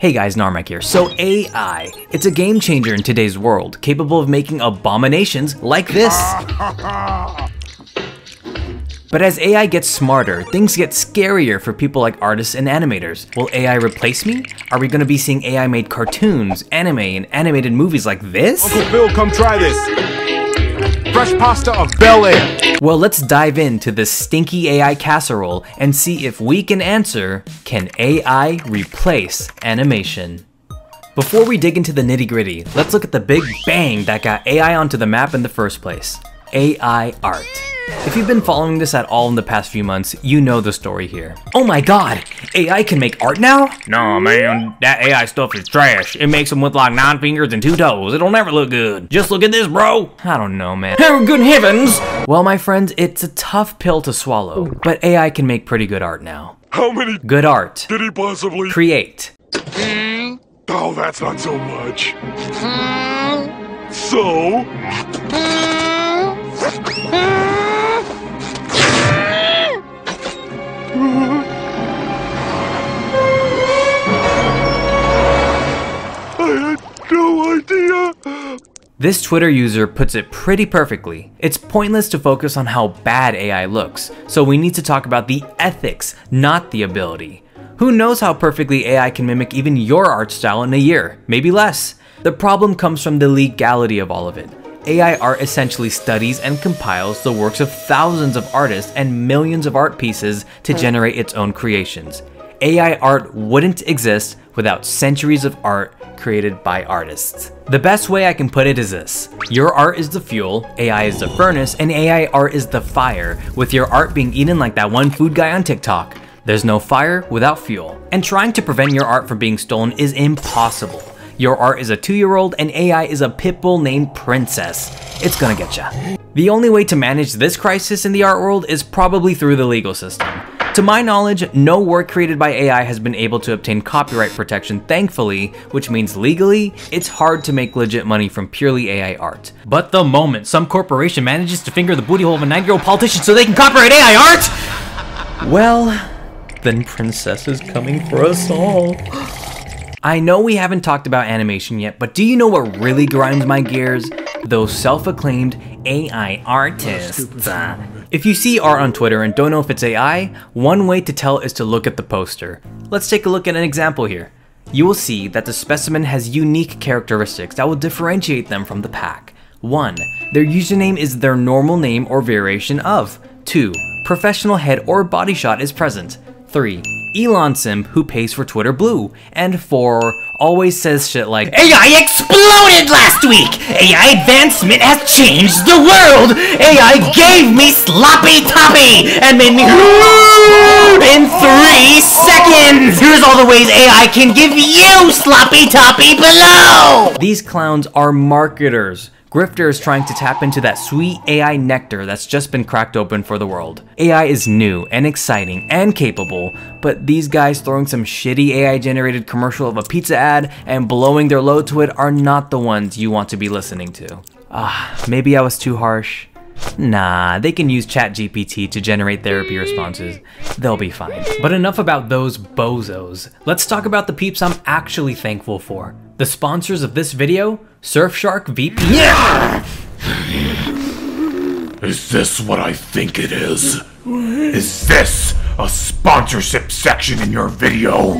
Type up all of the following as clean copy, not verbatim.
Hey guys, Narmak here. So AI, it's a game changer in today's world, capable of making abominations like this. But as AI gets smarter, things get scarier for people like artists and animators. Will AI replace me? Are we gonna be seeing AI-made cartoons, anime, and animated movies like this? Uncle Bill, come try this. Fresh pasta of Bel Air. Well, let's dive into this stinky AI casserole and see if we can answer, can AI replace animation? Before we dig into the nitty-gritty, let's look at the big bang that got AI onto the map in the first place. AI art. If you've been following this at all in the past few months, you know the story here. Oh my god, AI can make art now? No man, that AI stuff is trash. It makes them with like 9 fingers and 2 toes. It'll never look good. Just look at this, bro. I don't know, man. Oh, good heavens! Well, my friends, it's a tough pill to swallow, but AI can make pretty good art now. How many Good art. did he possibly Create. Oh, that's not so much. So? I had no idea. This Twitter user puts it pretty perfectly. It's pointless to focus on how bad AI looks, so we need to talk about the ethics, not the ability. Who knows how perfectly AI can mimic even your art style in a year, maybe less. The problem comes from the legality of all of it. AI art essentially studies and compiles the works of thousands of artists and millions of art pieces to generate its own creations. AI art wouldn't exist without centuries of art created by artists. The best way I can put it is this. Your art is the fuel, AI is the furnace, and AI art is the fire, with your art being eaten like that one food guy on TikTok. There's no fire without fuel. And trying to prevent your art from being stolen is impossible. Your art is a 2-year-old and AI is a pitbull named Princess. It's gonna get ya. The only way to manage this crisis in the art world is probably through the legal system. To my knowledge, no work created by AI has been able to obtain copyright protection, thankfully, which means legally, it's hard to make legit money from purely AI art. But the moment some corporation manages to finger the booty hole of a 9-year-old politician so they can copyright AI art, well, then Princess is coming for us all. I know we haven't talked about animation yet, but do you know what really grinds my gears? Those self-acclaimed AI artists. If you see art on Twitter and don't know if it's AI, one way to tell is to look at the poster. Let's take a look at an example here. You will see that the specimen has unique characteristics that will differentiate them from the pack. 1. Their username is their normal name or variation of. 2. Professional head or body shot is present. 3. Elon simp who pays for Twitter Blue. And 4. Always says shit like, AI exploded last week! AI advancement has changed the world! AI gave me sloppy toppy and made me in 3 seconds! Here's all the ways AI can give you sloppy toppy below! These clowns are marketers. Grifters trying to tap into that sweet AI nectar that's just been cracked open for the world. AI is new and exciting and capable, but these guys throwing some shitty AI generated commercial of a pizza ad and blowing their load to it are not the ones you want to be listening to. Maybe I was too harsh. Nah, they can use ChatGPT to generate therapy responses. They'll be fine. But enough about those bozos. Let's talk about the peeps I'm actually thankful for. The sponsors of this video, Surfshark VPN. Yeah! Is this what I think it is? Is this a sponsorship section in your video?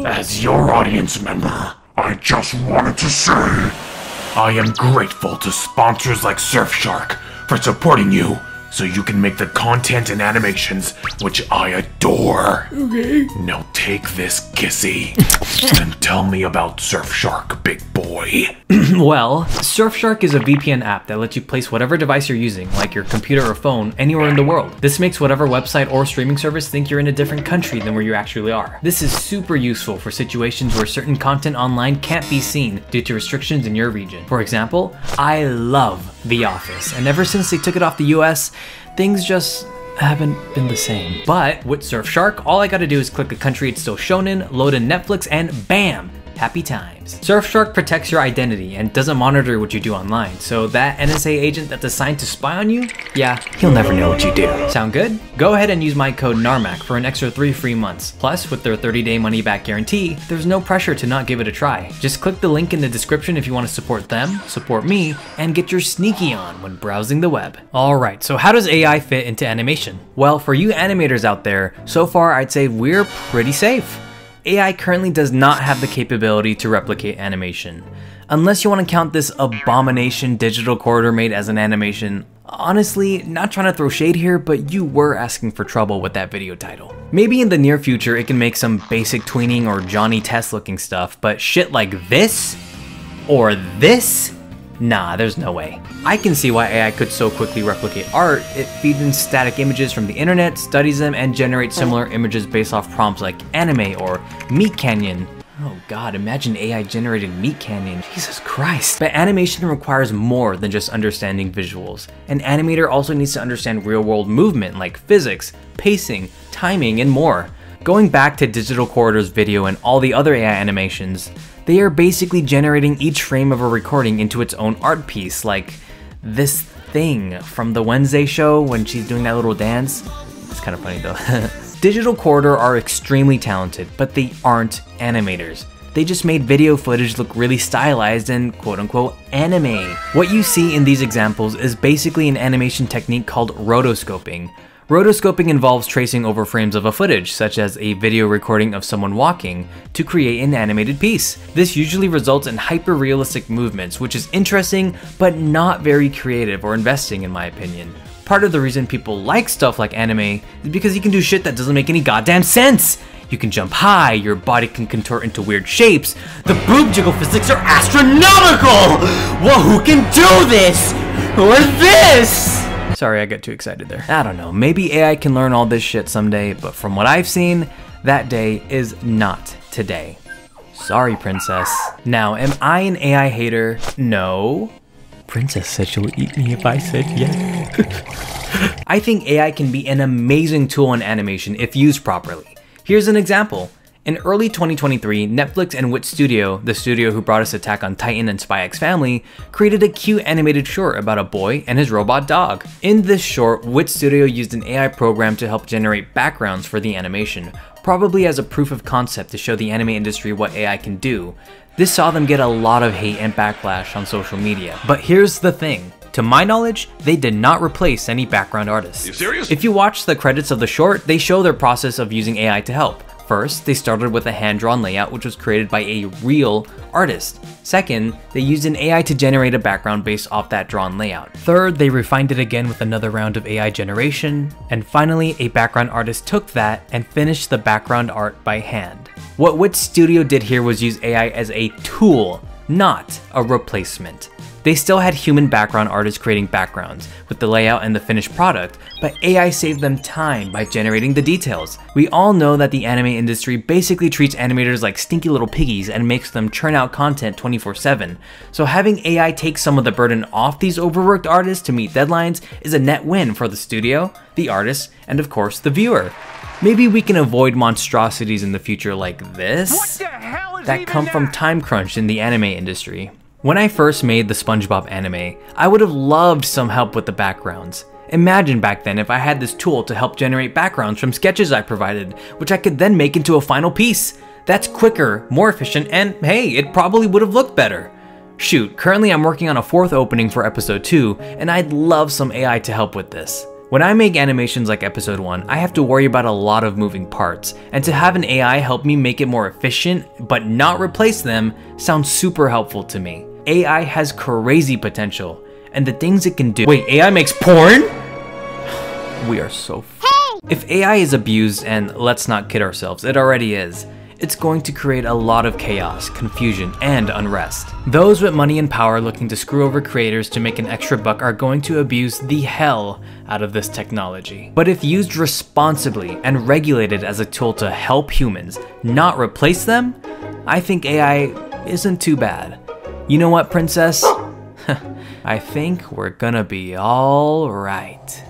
As your audience member, I just wanted to say I am grateful to sponsors like Surfshark for supporting you so you can make the content and animations which I adore. Okay. Now take this kissy and tell me about Surfshark, big boy. Well, Surfshark is a VPN app that lets you place whatever device you're using, like your computer or phone, anywhere in the world. This makes whatever website or streaming service think you're in a different country than where you actually are. This is super useful for situations where certain content online can't be seen due to restrictions in your region. For example, I love The Office, and ever since they took it off the US, things just haven't been the same. But with Surfshark, all I gotta do is click a country it's still shown in, load in Netflix, and bam! Happy times. Surfshark protects your identity and doesn't monitor what you do online, so that NSA agent that's assigned to spy on you, yeah, he'll never know what you do. Sound good? Go ahead and use my code NARMAC for an extra 3 free months. Plus, with their 30-day money-back guarantee, there's no pressure to not give it a try. Just click the link in the description if you want to support them, support me, and get your sneaky on when browsing the web. Alright, so how does AI fit into animation? Well, for you animators out there, so far I'd say we're pretty safe. AI currently does not have the capability to replicate animation. Unless you want to count this abomination digital corridor made as an animation. Honestly, not trying to throw shade here, but you were asking for trouble with that video title. Maybe in the near future it can make some basic tweening or Johnny Test looking stuff, but shit like this? Or this? Nah, there's no way. I can see why AI could so quickly replicate art. It feeds in static images from the internet, studies them, and generates similar images based off prompts like anime or Meat Canyon. Oh god, imagine AI generated Meat Canyon, Jesus Christ. But animation requires more than just understanding visuals. An animator also needs to understand real-world movement like physics, pacing, timing, and more. Going back to Digital Corridor's video and all the other AI animations, they are basically generating each frame of a recording into its own art piece, like this thing from the Wednesday show when she's doing that little dance. It's kind of funny though. Digital Corridor are extremely talented, but they aren't animators. They just made video footage look really stylized and quote-unquote anime. What you see in these examples is basically an animation technique called rotoscoping. Rotoscoping involves tracing over frames of a footage, such as a video recording of someone walking, to create an animated piece. This usually results in hyper-realistic movements, which is interesting, but not very creative or investing in my opinion. Part of the reason people like stuff like anime is because you can do shit that doesn't make any goddamn sense! You can jump high, your body can contort into weird shapes, the boob jiggle physics are astronomical! Well, who can do this? Or this? Sorry, I got too excited there. I don't know, maybe AI can learn all this shit someday, but from what I've seen, that day is not today. Sorry, Princess. Now, am I an AI hater? No. Princess said she'll eat me if I said yes. I think AI can be an amazing tool in animation if used properly. Here's an example. In early 2023, Netflix and Wit Studio, the studio who brought us Attack on Titan and Spy X Family, created a cute animated short about a boy and his robot dog. In this short, Wit Studio used an AI program to help generate backgrounds for the animation, probably as a proof of concept to show the anime industry what AI can do. This saw them get a lot of hate and backlash on social media. But here's the thing. To my knowledge, they did not replace any background artists. You serious? If you watch the credits of the short, they show their process of using AI to help. First, they started with a hand-drawn layout which was created by a real artist. Second, they used an AI to generate a background based off that drawn layout. Third, they refined it again with another round of AI generation. And finally, a background artist took that and finished the background art by hand. What Wit Studio did here was use AI as a tool, not a replacement. They still had human background artists creating backgrounds with the layout and the finished product, but AI saved them time by generating the details. We all know that the anime industry basically treats animators like stinky little piggies and makes them churn out content 24/7. So having AI take some of the burden off these overworked artists to meet deadlines is a net win for the studio, the artist, and of course the viewer. Maybe we can avoid monstrosities in the future like this that come from time crunch in the anime industry. When I first made the SpongeBob anime, I would have loved some help with the backgrounds. Imagine back then if I had this tool to help generate backgrounds from sketches I provided, which I could then make into a final piece. That's quicker, more efficient, and hey, it probably would have looked better. Shoot, currently I'm working on a 4th opening for episode 2, and I'd love some AI to help with this. When I make animations like episode 1, I have to worry about a lot of moving parts, and to have an AI help me make it more efficient, but not replace them, sounds super helpful to me. AI has crazy potential, and the things it can do— Wait, AI makes porn? We are so If AI is abused, and let's not kid ourselves, it already is, it's going to create a lot of chaos, confusion, and unrest. Those with money and power looking to screw over creators to make an extra buck are going to abuse the hell out of this technology. But if used responsibly and regulated as a tool to help humans, not replace them, I think AI isn't too bad. You know what, Princess? I think we're gonna be all right.